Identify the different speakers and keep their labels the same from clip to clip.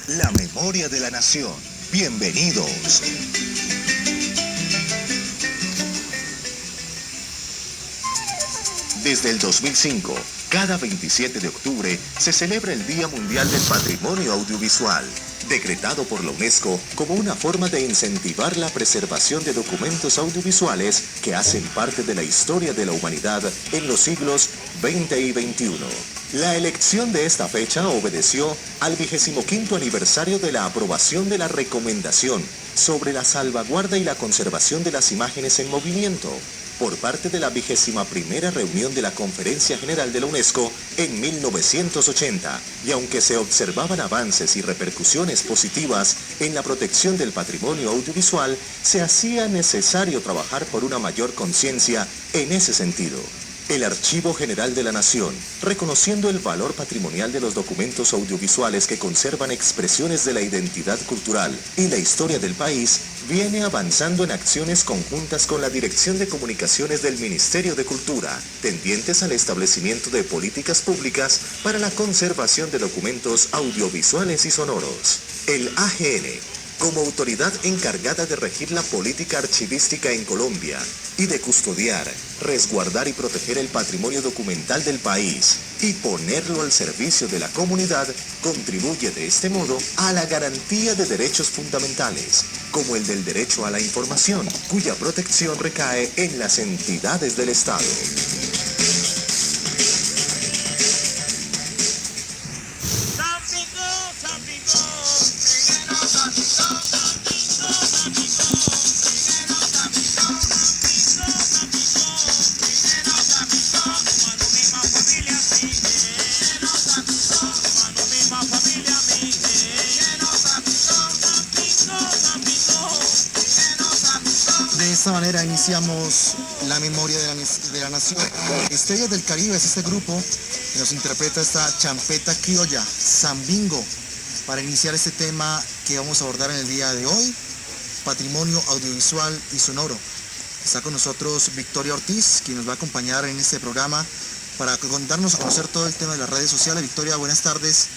Speaker 1: La memoria de la nación. Bienvenidos. Desde el 2005, cada 27 de octubre se celebra el Día Mundial del Patrimonio Audiovisual, decretado por la UNESCO como una forma de incentivar la preservación de documentos audiovisuales que hacen parte de la historia de la humanidad en los siglos XX y XXI. La elección de esta fecha obedeció al 25º aniversario de la aprobación de la Recomendación sobre la salvaguarda y la conservación de las imágenes en movimiento por parte de la 21ª reunión de la Conferencia General de la UNESCO en 1980, y aunque se observaban avances y repercusiones positivas en la protección del patrimonio audiovisual, se hacía necesario trabajar por una mayor conciencia en ese sentido. El Archivo General de la Nación, reconociendo el valor patrimonial de los documentos audiovisuales que conservan expresiones de la identidad cultural y la historia del país, viene avanzando en acciones conjuntas con la Dirección de Comunicaciones del Ministerio de Cultura, tendientes al establecimiento de políticas públicas para la conservación de documentos audiovisuales y sonoros. El AGN, como autoridad encargada de regir la política archivística en Colombia y de custodiar, resguardar y proteger el patrimonio documental del país y ponerlo al servicio de la comunidad, contribuye de este modo a la garantía de derechos fundamentales, como el del derecho a la información, cuya protección recae en las entidades del Estado.
Speaker 2: De esta manera iniciamos la memoria de la nación. Estrellas del Caribe es este grupo que nos interpreta esta champeta criolla, Zambingo, para iniciar este tema que vamos a abordar en el día de hoy, patrimonio audiovisual y sonoro. Está con nosotros Victoria Ortiz, quien nos va a acompañar en este programa para darnos a conocer todo el tema de las redes sociales. Victoria, buenas tardes.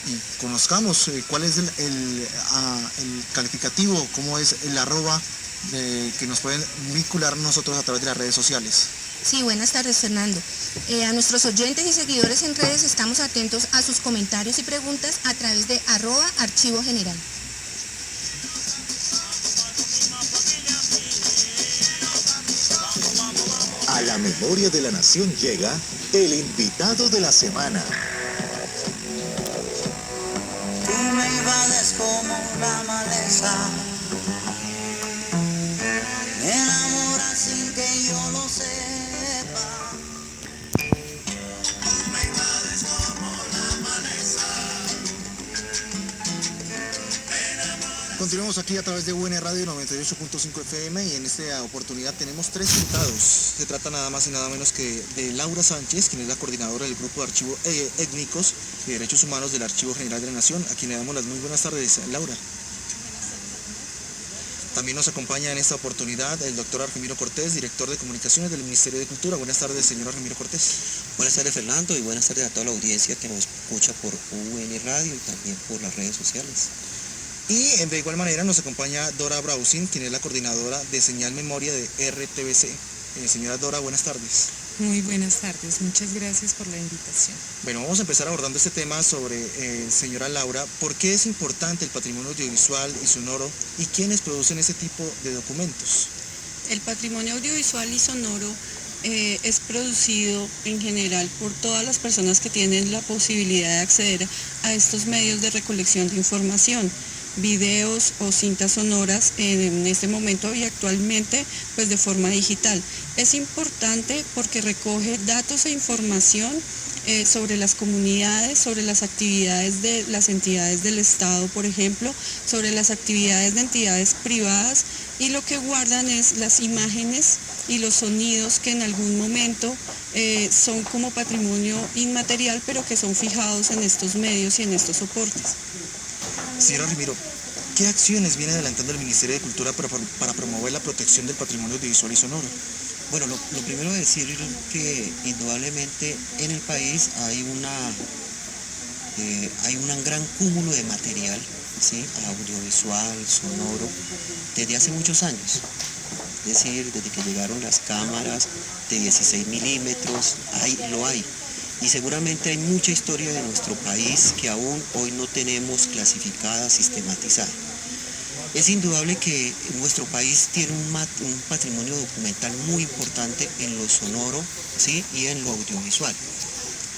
Speaker 2: Y conozcamos cuál es el calificativo, cómo es el arroba que nos pueden vincular nosotros a través de las redes sociales.
Speaker 3: Sí, buenas tardes, Fernando. A nuestros oyentes y seguidores en redes estamos atentos a sus comentarios y preguntas a través de @archivo general.
Speaker 1: A la memoria de la nación llega el invitado de la semana.
Speaker 4: Tú me invades como la maleza, me enamoras sin que yo lo sepa. Tú me invades como la maleza.
Speaker 2: Continuamos aquí a través de UN Radio 98.5 FM y en esta oportunidad tenemos 3 invitados. Se trata nada más y nada menos que de Laura Sánchez, quien es la coordinadora del Grupo de Archivos Étnicos y Derechos Humanos del Archivo General de la Nación, a quien le damos las muy buenas tardes. Laura. También nos acompaña en esta oportunidad el doctor Argemiro Cortés, director de Comunicaciones del Ministerio de Cultura. Buenas tardes, señor Argemiro Cortés.
Speaker 5: Buenas tardes, Fernando, y buenas tardes a toda la audiencia que nos escucha por UN Radio y también por las redes sociales.
Speaker 2: Y de igual manera nos acompaña Dora Brausin, quien es la coordinadora de Señal Memoria de RTBC. Señora Dora, buenas tardes.
Speaker 6: Muy buenas tardes, muchas gracias por la invitación.
Speaker 2: Bueno, vamos a empezar abordando este tema sobre, señora Laura, ¿por qué es importante el patrimonio audiovisual y sonoro y quiénes producen ese tipo de documentos?
Speaker 6: El patrimonio audiovisual y sonoro es producido en general por todas las personas que tienen la posibilidad de acceder a estos medios de recolección de información, videos o cintas sonoras en este momento y actualmente pues de forma digital. Es importante porque recoge datos e información sobre las comunidades, sobre las actividades de las entidades del Estado, por ejemplo, sobre las actividades de entidades privadas, y lo que guardan es las imágenes y los sonidos que en algún momento son como patrimonio inmaterial, pero que son fijados en estos medios y en estos soportes.
Speaker 2: Señor Argemiro, ¿qué acciones viene adelantando el Ministerio de Cultura para promover la protección del patrimonio audiovisual y sonoro?
Speaker 5: Bueno, lo primero es decir que indudablemente en el país hay hay un gran cúmulo de material, ¿sí? Audiovisual, sonoro, desde hace muchos años. Es decir, desde que llegaron las cámaras de 16 milímetros, lo hay. Y seguramente hay mucha historia de nuestro país que aún hoy no tenemos clasificada, sistematizada. Es indudable que nuestro país tiene un patrimonio documental muy importante en lo sonoro, ¿sí? Y en lo audiovisual.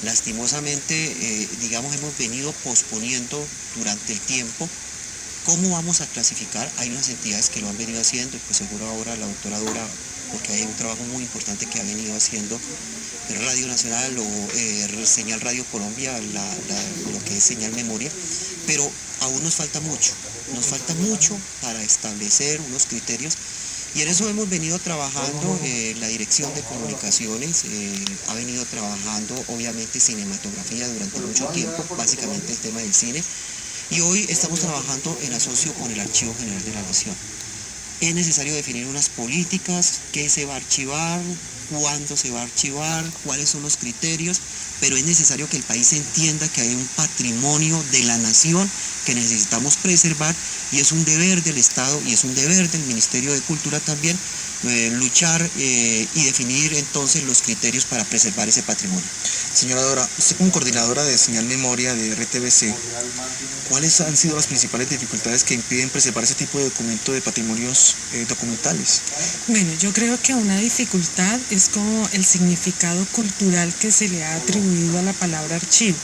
Speaker 5: Lastimosamente, hemos venido posponiendo durante el tiempo cómo vamos a clasificar. Hay unas entidades que lo han venido haciendo, y pues seguro ahora la doctora Dora, porque hay un trabajo muy importante que ha venido haciendo Radio Nacional o Señal Radio Colombia, lo que es Señal Memoria, pero aún nos falta mucho para establecer unos criterios, y en eso hemos venido trabajando. La Dirección de Comunicaciones ha venido trabajando obviamente cinematografía durante mucho tiempo, básicamente el tema del cine, y hoy estamos trabajando en asocio con el Archivo General de la Nación. Es necesario definir unas políticas, qué se va a archivar, cuándo se va a archivar, cuáles son los criterios, pero es necesario que el país entienda que hay un patrimonio de la nación que necesitamos preservar, y es un deber del Estado y es un deber del Ministerio de Cultura también luchar y definir entonces los criterios para preservar ese patrimonio.
Speaker 2: Señora Dora, usted como coordinadora de Señal Memoria de RTBC, ¿cuáles han sido las principales dificultades que impiden preservar ese tipo de documento de patrimonios documentales?
Speaker 7: Bueno, yo creo que una dificultad es como el significado cultural que se le ha atribuido a la palabra archivo.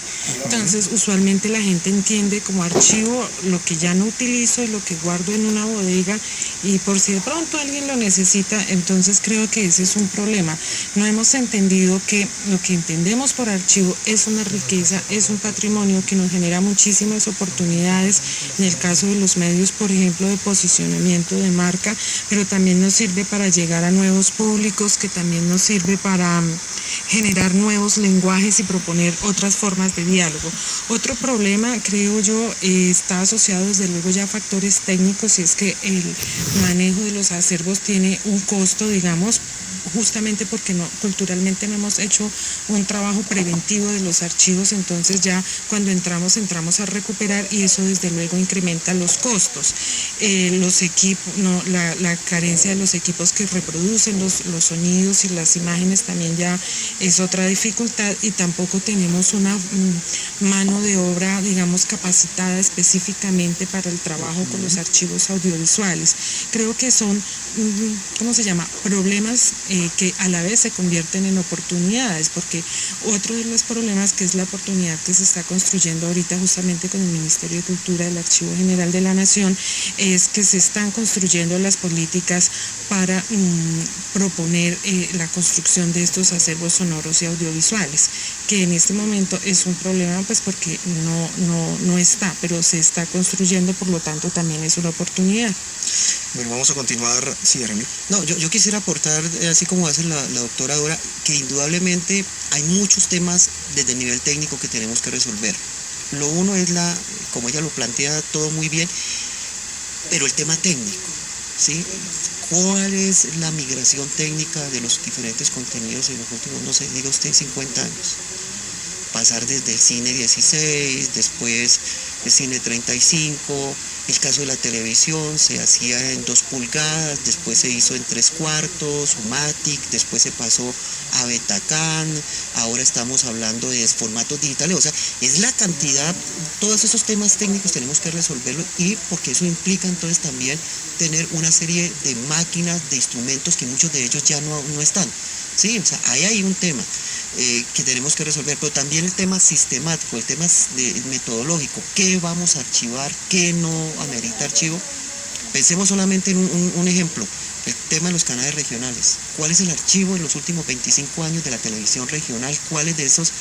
Speaker 7: Entonces, usualmente la gente entiende como archivo lo que ya no utilizo y lo que guardo en una bodega, y por si de pronto alguien lo necesita, entonces creo que ese es un problema. No hemos entendido que lo que entendemos por archivo es una riqueza, es un patrimonio que nos genera muchísimas oportunidades, en el caso de los medios, por ejemplo, de posicionamiento de marca, pero también nos sirve para llegar a nuevos públicos, que también nos sirve para generar nuevos lenguajes y proponer otras formas de diálogo. Otro problema, creo yo, está asociado desde luego ya a factores técnicos, y es que el manejo de los acervos tiene un costo, justamente porque culturalmente no hemos hecho un trabajo preventivo de los archivos. Entonces ya cuando entramos a recuperar, y eso desde luego incrementa los costos. Los equipos, la carencia de los equipos que reproducen los sonidos y las imágenes también ya es otra dificultad, y tampoco tenemos una mano de obra, capacitada específicamente para el trabajo con los archivos audiovisuales. Creo que son, problemas que a la vez se convierten en oportunidades, porque otro de los problemas, que es la oportunidad que se está construyendo ahorita justamente con el Ministerio de Cultura, el Archivo General de la Nación, es que se están construyendo las políticas para proponer la construcción de estos acervos sonoros y audiovisuales, que en este momento es un problema, pues porque no está, pero se está construyendo, por lo tanto también es una oportunidad.
Speaker 2: Bueno, vamos a continuar. Sí, Jeremy.
Speaker 5: No, yo quisiera aportar, así como hace la doctora Dora, que indudablemente hay muchos temas desde el nivel técnico que tenemos que resolver. Lo uno es como ella lo plantea todo muy bien, pero el tema técnico, ¿sí? ¿Cuál es la migración técnica de los diferentes contenidos en los últimos, diga usted, 50 años? Pasar desde el cine 16, después el cine 35, el caso de la televisión se hacía en 2 pulgadas, después se hizo en 3/4, Matic, después se pasó a Betacam, ahora estamos hablando de formatos digitales. O sea, es la cantidad, todos esos temas técnicos tenemos que resolverlos, y porque eso implica entonces también tener una serie de máquinas, de instrumentos que muchos de ellos ya no están. Sí, o sea, ahí hay un tema que tenemos que resolver, pero también el tema sistemático, el tema metodológico, qué vamos a archivar, qué no amerita archivo. Pensemos solamente en un ejemplo, el tema de los canales regionales. ¿Cuál es el archivo en los últimos 25 años de la televisión regional? ¿Cuáles de esos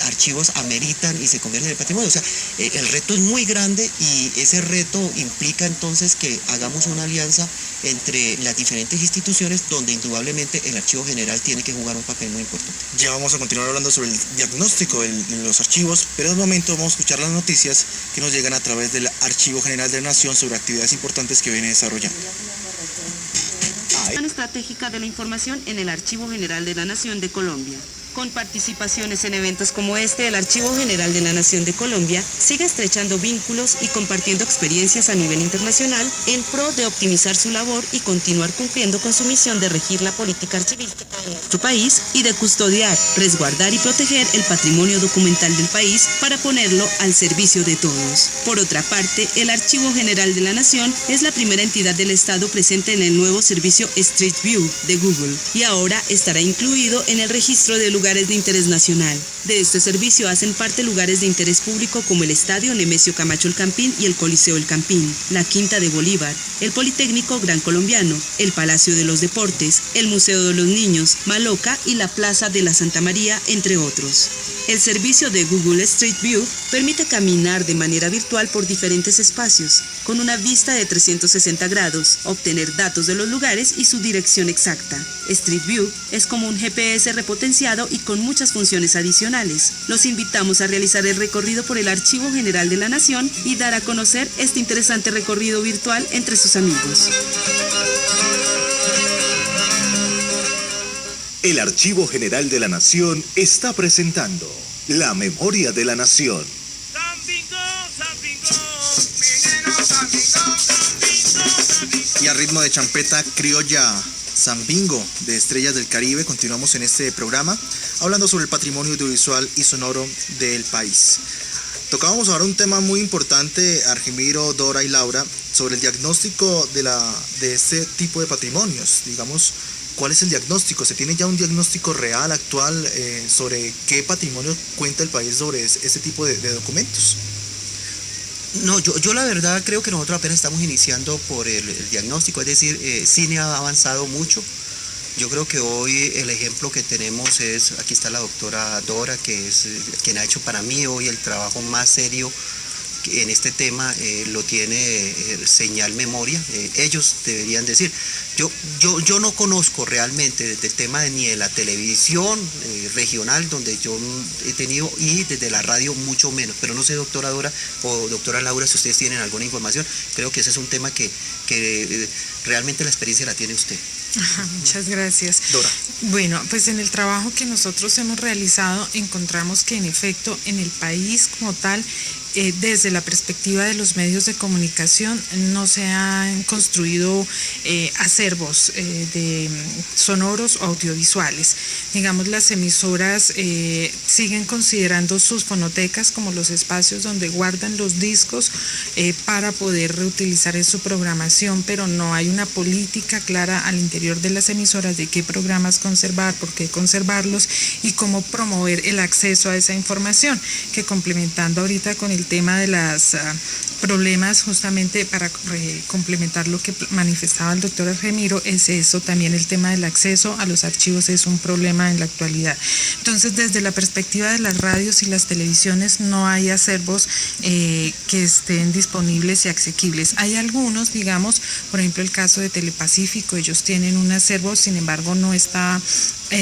Speaker 5: archivos ameritan y se convierten en patrimonio? O sea, el reto es muy grande, y ese reto implica entonces que hagamos una alianza entre las diferentes instituciones, donde indudablemente el Archivo General tiene que jugar un papel muy importante.
Speaker 2: Ya vamos a continuar hablando sobre el diagnóstico de los archivos, pero en un momento vamos a escuchar las noticias que nos llegan a través del Archivo General de la Nación sobre actividades importantes que viene desarrollando.
Speaker 8: Plan estratégica de la información en el Archivo General de la Nación de Colombia. Con participaciones en eventos como este, el Archivo General de la Nación de Colombia sigue estrechando vínculos y compartiendo experiencias a nivel internacional en pro de optimizar su labor y continuar cumpliendo con su misión de regir la política archivística de nuestro país y de custodiar, resguardar y proteger el patrimonio documental del país para ponerlo al servicio de todos. Por otra parte, el Archivo General de la Nación es la primera entidad del Estado presente en el nuevo servicio Street View de Google y ahora estará incluido en el registro de lugares de interés nacional. De este servicio hacen parte lugares de interés público como el Estadio Nemesio Camacho El Campín y el Coliseo El Campín, la Quinta de Bolívar, el Politécnico Gran Colombiano, el Palacio de los Deportes, el Museo de los Niños, Maloca y la Plaza de la Santa María, entre otros. El servicio de Google Street View permite caminar de manera virtual por diferentes espacios, con una vista de 360 grados, obtener datos de los lugares y su dirección exacta. Street View es como un GPS repotenciado y con muchas funciones adicionales. Los invitamos a realizar el recorrido por el Archivo General de la Nación y dar a conocer este interesante recorrido virtual entre sus amigos.
Speaker 1: El Archivo General de la Nación está presentando La Memoria de la Nación.
Speaker 2: Y a ritmo de champeta criolla Zambingo de Estrellas del Caribe, continuamos en este programa hablando sobre el patrimonio audiovisual y sonoro del país. Tocábamos ahora un tema muy importante, Argimiro, Dora y Laura, sobre el diagnóstico de este tipo de patrimonios. Digamos, ¿cuál es el diagnóstico? ¿Se tiene ya un diagnóstico real, actual, sobre qué patrimonio cuenta el país sobre este tipo de documentos?
Speaker 5: No, yo la verdad creo que nosotros apenas estamos iniciando por el diagnóstico, es decir, cine ha avanzado mucho. Yo creo que hoy el ejemplo que tenemos es, aquí está la doctora Dora, que es quien ha hecho para mí hoy el trabajo más serio en este tema, lo tiene Señal Memoria, ellos deberían decir. Yo no conozco realmente desde el tema ni de la televisión regional, donde yo he tenido, y desde la radio mucho menos, pero no sé, doctora Dora o doctora Laura, si ustedes tienen alguna información. Creo que ese es un tema que realmente la experiencia la tiene usted.
Speaker 7: Muchas gracias.
Speaker 2: Dora.
Speaker 7: Bueno, pues en el trabajo que nosotros hemos realizado encontramos que en efecto en el país como tal, desde la perspectiva de los medios de comunicación, no se han construido acervos de sonoros o audiovisuales. Digamos, las emisoras siguen considerando sus fonotecas como los espacios donde guardan los discos para poder reutilizar en su programación, pero no hay una política clara al interior de las emisoras de qué programas conservar, por qué conservarlos y cómo promover el acceso a esa información, que complementando ahorita con el tema de los problemas, justamente para complementar lo que manifestaba el doctor Argimiro, es eso, también el tema del acceso a los archivos es un problema en la actualidad. Entonces, desde la perspectiva de las radios y las televisiones, no hay acervos que estén disponibles y asequibles. Hay algunos, digamos, por ejemplo, el caso de Telepacífico, ellos tienen un acervo, sin embargo, no está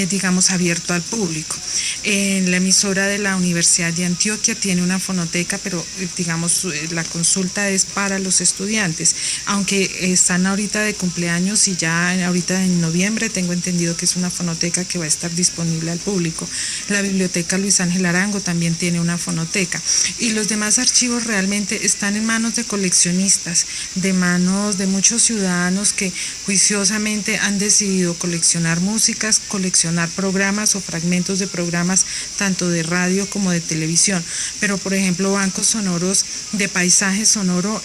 Speaker 7: digamos, abierto al público. En la emisora de la Universidad de Antioquia tiene una fonoteca, pero digamos, la consulta es para los estudiantes, aunque están ahorita de cumpleaños y ya ahorita en noviembre tengo entendido que es una fonoteca que va a estar disponible al público. La Biblioteca Luis Ángel Arango también tiene una fonoteca, y los demás archivos realmente están en manos de coleccionistas, de manos de muchos ciudadanos que juiciosamente han decidido coleccionar músicas, coleccionar programas o fragmentos de programas tanto de radio como de televisión, pero por ejemplo bancos sonoros de paisaje sonoro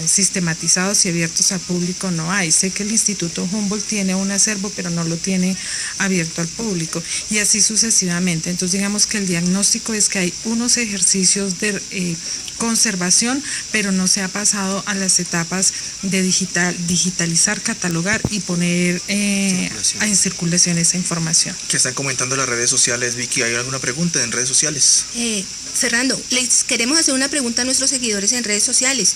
Speaker 7: sistematizados y abiertos al público no hay. Sé que el Instituto Humboldt tiene un acervo, pero no lo tiene abierto al público, y así sucesivamente. Entonces digamos que el diagnóstico es que hay unos ejercicios de conservación, pero no se ha pasado a las etapas de digitalizar, catalogar y poner en circulación esa información.
Speaker 2: ¿Qué están comentando las redes sociales, Vicky? ¿Hay alguna pregunta en redes sociales?
Speaker 3: Fernando, les queremos hacer una pregunta a nuestros seguidores en redes sociales.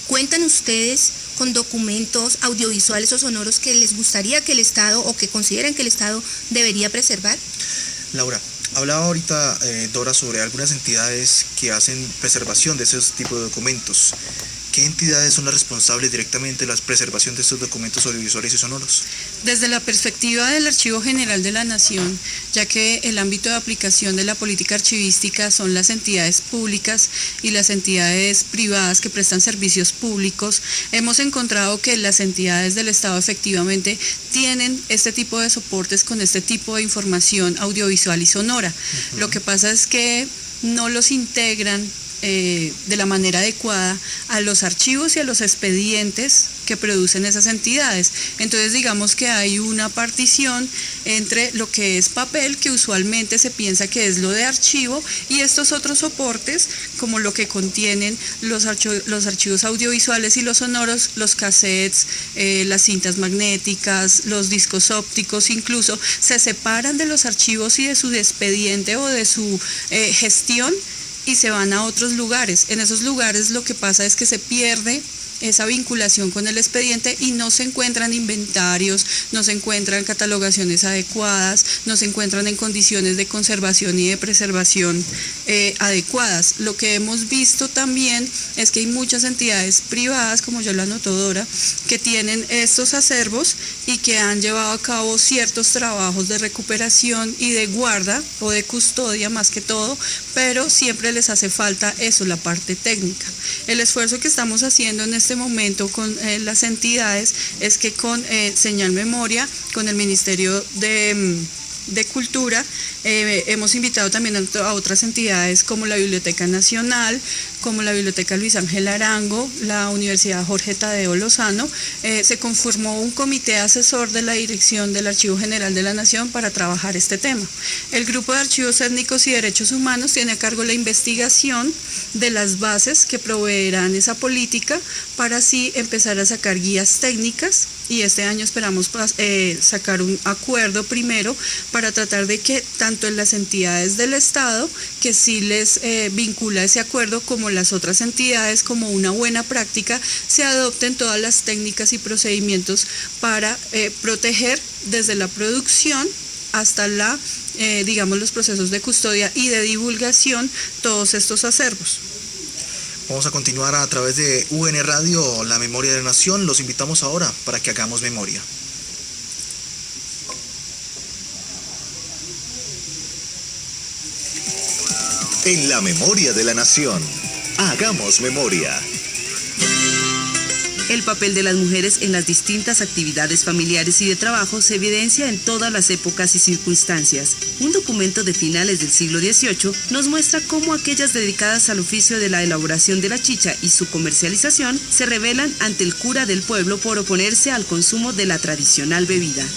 Speaker 3: ¿Cuentan ustedes con documentos audiovisuales o sonoros que les gustaría que el Estado o que consideran que el Estado debería preservar?
Speaker 2: Laura, hablaba ahorita Dora sobre algunas entidades que hacen preservación de esos tipos de documentos. ¿qué entidades son las responsables directamente de la preservación de estos documentos audiovisuales y sonoros?
Speaker 6: Desde la perspectiva del Archivo General de la Nación, ya que el ámbito de aplicación de la política archivística son las entidades públicas y las entidades privadas que prestan servicios públicos, hemos encontrado que las entidades del Estado efectivamente tienen este tipo de soportes con este tipo de información audiovisual y sonora. Lo que pasa es que no los integran de la manera adecuada a los archivos y a los expedientes que producen esas entidades. Entonces digamos que hay una partición entre lo que es papel, que usualmente se piensa que es lo de archivo, y estos otros soportes, como lo que contienen los archivos audiovisuales y los sonoros, los cassettes, las cintas magnéticas, los discos ópticos, incluso se separan de los archivos y de su expediente o de su gestión, y se van a otros lugares. En esos lugares lo que pasa es que se pierde esa vinculación con el expediente y no se encuentran inventarios, no se encuentran catalogaciones adecuadas, no se encuentran en condiciones de conservación y de preservación adecuadas. Lo que hemos visto también es que hay muchas entidades privadas, como ya lo anotó Dora, que tienen estos acervos y que han llevado a cabo ciertos trabajos de recuperación y de guarda o de custodia más que todo, pero siempre les hace falta eso, la parte técnica. El esfuerzo que estamos haciendo en este momento con las entidades es que con Señal Memoria, con el Ministerio de Cultura, hemos invitado también a otras entidades como la Biblioteca Nacional, como la Biblioteca Luis Ángel Arango, la Universidad Jorge Tadeo Lozano. Se conformó un comité asesor de la Dirección del Archivo General de la Nación para trabajar este tema. El Grupo de Archivos Étnicos y Derechos Humanos tiene a cargo la investigación de las bases que proveerán esa política para así empezar a sacar guías técnicas, y este año esperamos sacar un acuerdo primero para tratar de que tanto en las entidades del Estado, que sí les vincula ese acuerdo, como las otras entidades, como una buena práctica, se adopten todas las técnicas y procedimientos para proteger desde la producción hasta los procesos de custodia y de divulgación todos estos acervos.
Speaker 2: Vamos a continuar a través de UN Radio, La Memoria de la Nación. Los invitamos ahora para que hagamos memoria.
Speaker 1: En La Memoria de la Nación, hagamos memoria.
Speaker 8: El papel de las mujeres en las distintas actividades familiares y de trabajo se evidencia en todas las épocas y circunstancias. Un documento de finales del siglo XVIII nos muestra cómo aquellas dedicadas al oficio de la elaboración de la chicha y su comercialización se rebelan ante el cura del pueblo por oponerse al consumo de la tradicional bebida.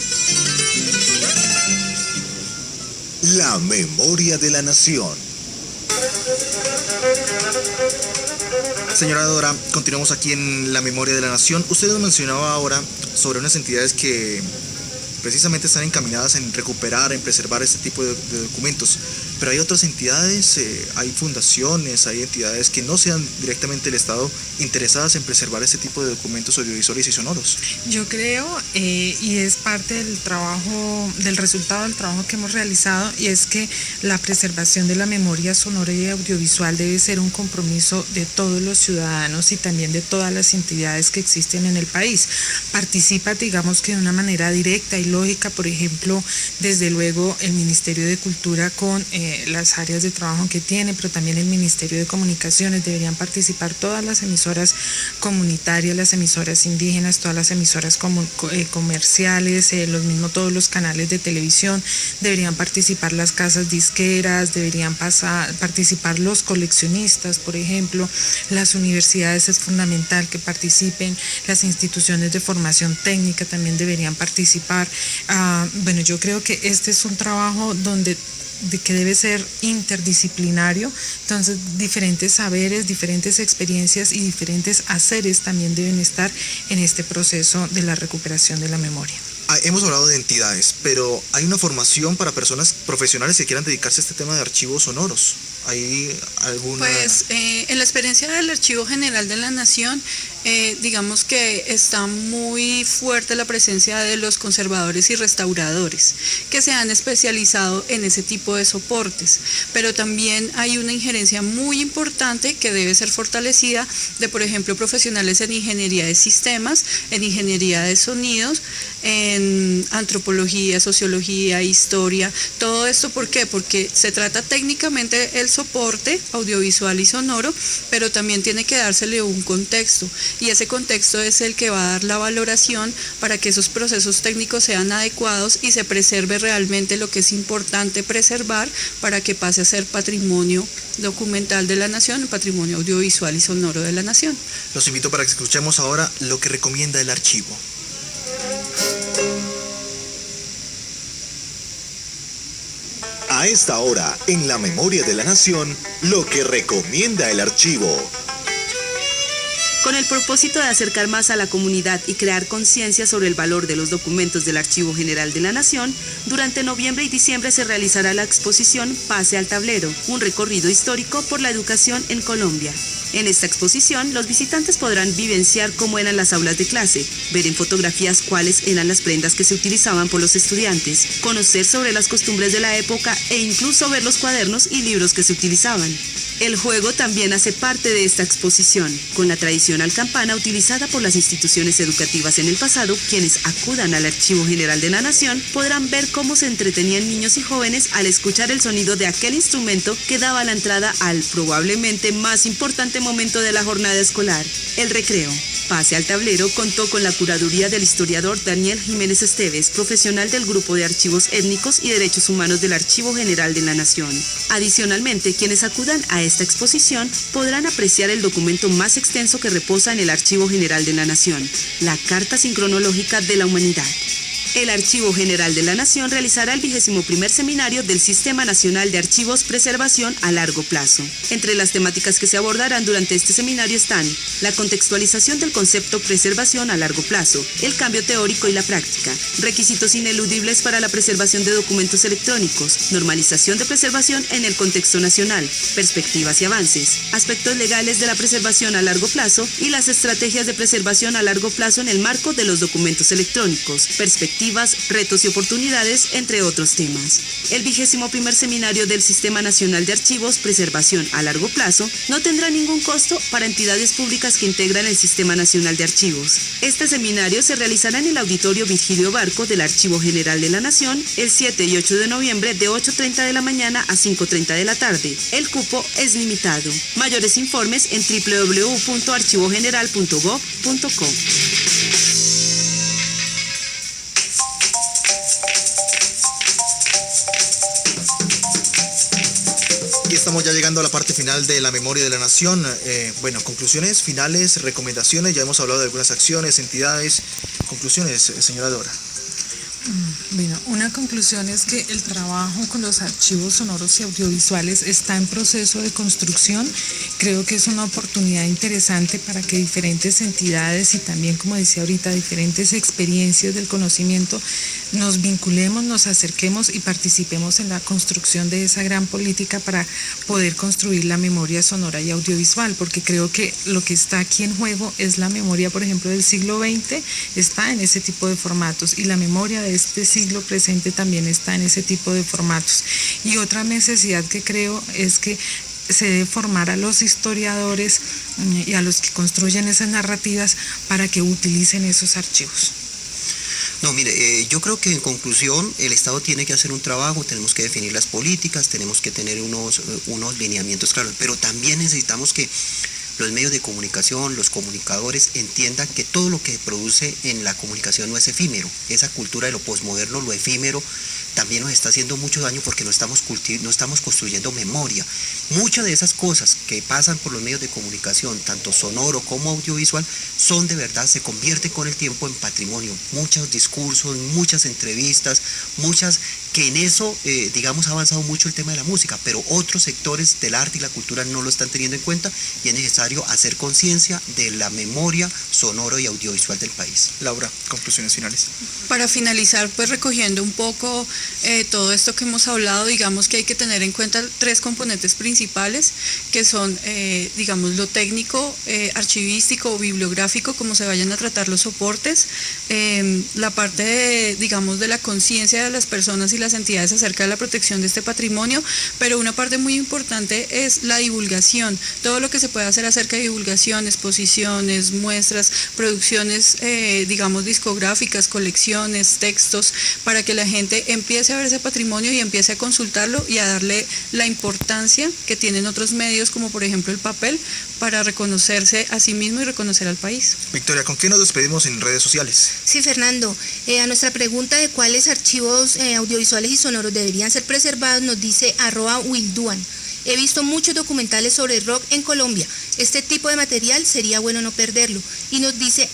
Speaker 1: La Memoria de la Nación.
Speaker 2: Señora Dora, continuamos aquí en La Memoria de la Nación. Usted nos mencionaba ahora sobre unas entidades que precisamente están encaminadas en recuperar, en preservar este tipo de documentos, pero hay otras entidades, hay fundaciones, hay entidades que no sean directamente el Estado interesadas en preservar este tipo de documentos audiovisuales y sonoros.
Speaker 7: Yo creo, y es parte del trabajo, del resultado del trabajo que hemos realizado, y es que la preservación de la memoria sonora y audiovisual debe ser un compromiso de todos los ciudadanos y también de todas las entidades que existen en el país. Participa, digamos que de una manera directa y lógica, por ejemplo, desde luego el Ministerio de Cultura con las áreas de trabajo que tiene, pero también el Ministerio de Comunicaciones. Deberían participar todas las emisoras comunitarias, las emisoras indígenas, todas las emisoras comerciales, todos los canales de televisión. Deberían participar las casas disqueras, deberían participar los coleccionistas, por ejemplo. Las universidades es fundamental que participen, las instituciones de formación técnica también deberían participar. Yo creo que este es un trabajo que debe ser interdisciplinario, entonces diferentes saberes, diferentes experiencias y diferentes haceres también deben estar en este proceso de la recuperación de la memoria.
Speaker 2: Hemos hablado de entidades, pero hay una formación para personas profesionales que quieran dedicarse a este tema de archivos sonoros. ¿Hay alguna...?
Speaker 6: Pues en la experiencia del Archivo General de la Nación, digamos que está muy fuerte la presencia de los conservadores y restauradores que se han especializado en ese tipo de soportes, pero también hay una injerencia muy importante que debe ser fortalecida de, por ejemplo, profesionales en ingeniería de sistemas, en ingeniería de sonidos, en antropología, sociología, historia, todo esto. ¿Por qué? Porque se trata técnicamente el soporte audiovisual y sonoro, pero también tiene que dársele un contexto, y ese contexto es el que va a dar la valoración para que esos procesos técnicos sean adecuados y se preserve realmente lo que es importante preservar para que pase a ser patrimonio documental de la nación, patrimonio audiovisual y sonoro de la nación.
Speaker 2: Los invito para que escuchemos ahora lo que recomienda el archivo.
Speaker 1: A esta hora, en la memoria de la nación, lo que recomienda el archivo.
Speaker 8: Con el propósito de acercar más a la comunidad y crear conciencia sobre el valor de los documentos del Archivo General de la Nación, durante noviembre y diciembre se realizará la exposición Pase al Tablero, un recorrido histórico por la educación en Colombia. En esta exposición, los visitantes podrán vivenciar cómo eran las aulas de clase, ver en fotografías cuáles eran las prendas que se utilizaban por los estudiantes, conocer sobre las costumbres de la época e incluso ver los cuadernos y libros que se utilizaban. El juego también hace parte de esta exposición, con la tradicional campana utilizada por las instituciones educativas en el pasado. Quienes acudan al Archivo General de la Nación podrán ver cómo se entretenían niños y jóvenes al escuchar el sonido de aquel instrumento que daba la entrada al probablemente más importante momento de la jornada escolar, el recreo. Pase al Tablero contó con la curaduría del historiador Daniel Jiménez Esteves, profesional del Grupo de Archivos Étnicos y Derechos Humanos del Archivo General de la Nación. Adicionalmente, quienes acudan a esta exposición podrán apreciar el documento más extenso que reposa en el Archivo General de la Nación, la Carta Sincronológica de la Humanidad. El Archivo General de la Nación realizará el 21º seminario del Sistema Nacional de Archivos Preservación a Largo Plazo. Entre las temáticas que se abordarán durante este seminario están la contextualización del concepto preservación a largo plazo, el cambio teórico y la práctica, requisitos ineludibles para la preservación de documentos electrónicos, normalización de preservación en el contexto nacional, perspectivas y avances, aspectos legales de la preservación a largo plazo y las estrategias de preservación a largo plazo en el marco de los documentos electrónicos, perspectivas, retos y oportunidades, entre otros temas. El 21º seminario del Sistema Nacional de Archivos Preservación a Largo Plazo no tendrá ningún costo para entidades públicas que integran el Sistema Nacional de Archivos. Este seminario se realizará en el Auditorio Virgilio Barco del Archivo General de la Nación el 7 y 8 de noviembre de 8:30 de la mañana a 5:30 de la tarde. El cupo es limitado. Mayores informes en www.archivogeneral.gov.co.
Speaker 2: Y estamos ya llegando a la parte final de la memoria de la nación. Conclusiones finales, recomendaciones. Ya hemos hablado de algunas acciones, entidades. Conclusiones, señora Dora.
Speaker 7: Bueno, una conclusión es que el trabajo con los archivos sonoros y audiovisuales está en proceso de construcción. Creo que es una oportunidad interesante para que diferentes entidades y también, como decía ahorita, diferentes experiencias del conocimiento nos vinculemos, nos acerquemos y participemos en la construcción de esa gran política para poder construir la memoria sonora y audiovisual, porque creo que lo que está aquí en juego es la memoria, por ejemplo, del siglo XX, está en ese tipo de formatos, y la memoria de este siglo presente también está en ese tipo de formatos. Y otra necesidad que creo es que se debe formar a los historiadores y a los que construyen esas narrativas para que utilicen esos archivos.
Speaker 5: No, mire, yo creo que en conclusión el Estado tiene que hacer un trabajo, tenemos que definir las políticas, tenemos que tener unos lineamientos claros, pero también necesitamos que los medios de comunicación, los comunicadores entiendan que todo lo que se produce en la comunicación no es efímero. Esa cultura de lo posmoderno, lo efímero, también nos está haciendo mucho daño porque no estamos construyendo memoria. Muchas de esas cosas que pasan por los medios de comunicación, tanto sonoro como audiovisual, son de verdad, se convierten con el tiempo en patrimonio. Muchos discursos, muchas entrevistas, muchas que en eso, digamos, ha avanzado mucho el tema de la música, pero otros sectores del arte y la cultura no lo están teniendo en cuenta y es necesario hacer conciencia de la memoria sonora y audiovisual del país.
Speaker 2: Laura, conclusiones finales.
Speaker 6: Para finalizar, pues recogiendo un poco todo esto que hemos hablado, digamos que hay que tener en cuenta 3 componentes principales, que son, digamos, lo técnico, archivístico o bibliográfico, como se vayan a tratar los soportes, la parte, digamos, de la conciencia de las personas y las entidades acerca de la protección de este patrimonio, pero una parte muy importante es la divulgación, todo lo que se puede hacer acerca de divulgación, exposiciones, muestras, producciones, digamos, discográficas, colecciones, textos, para que la gente empiece a ver ese patrimonio y empiece a consultarlo y a darle la importancia que tienen otros medios, como por ejemplo el papel, para reconocerse a sí mismo y reconocer al país.
Speaker 2: Victoria, ¿con qué nos despedimos en redes sociales?
Speaker 3: Sí, Fernando, a nuestra pregunta de cuáles archivos audiovisuales y sonoros deberían ser preservados, nos dice @Wilduan. He visto muchos documentales sobre rock en Colombia. Este tipo de material sería bueno no perderlo. Y nos dice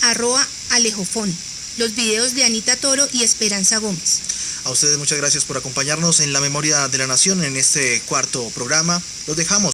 Speaker 3: @Alejofón. Los videos de Anita Toro y Esperanza Gómez.
Speaker 2: A ustedes muchas gracias por acompañarnos en La Memoria de la Nación en este 4.º programa. Los dejamos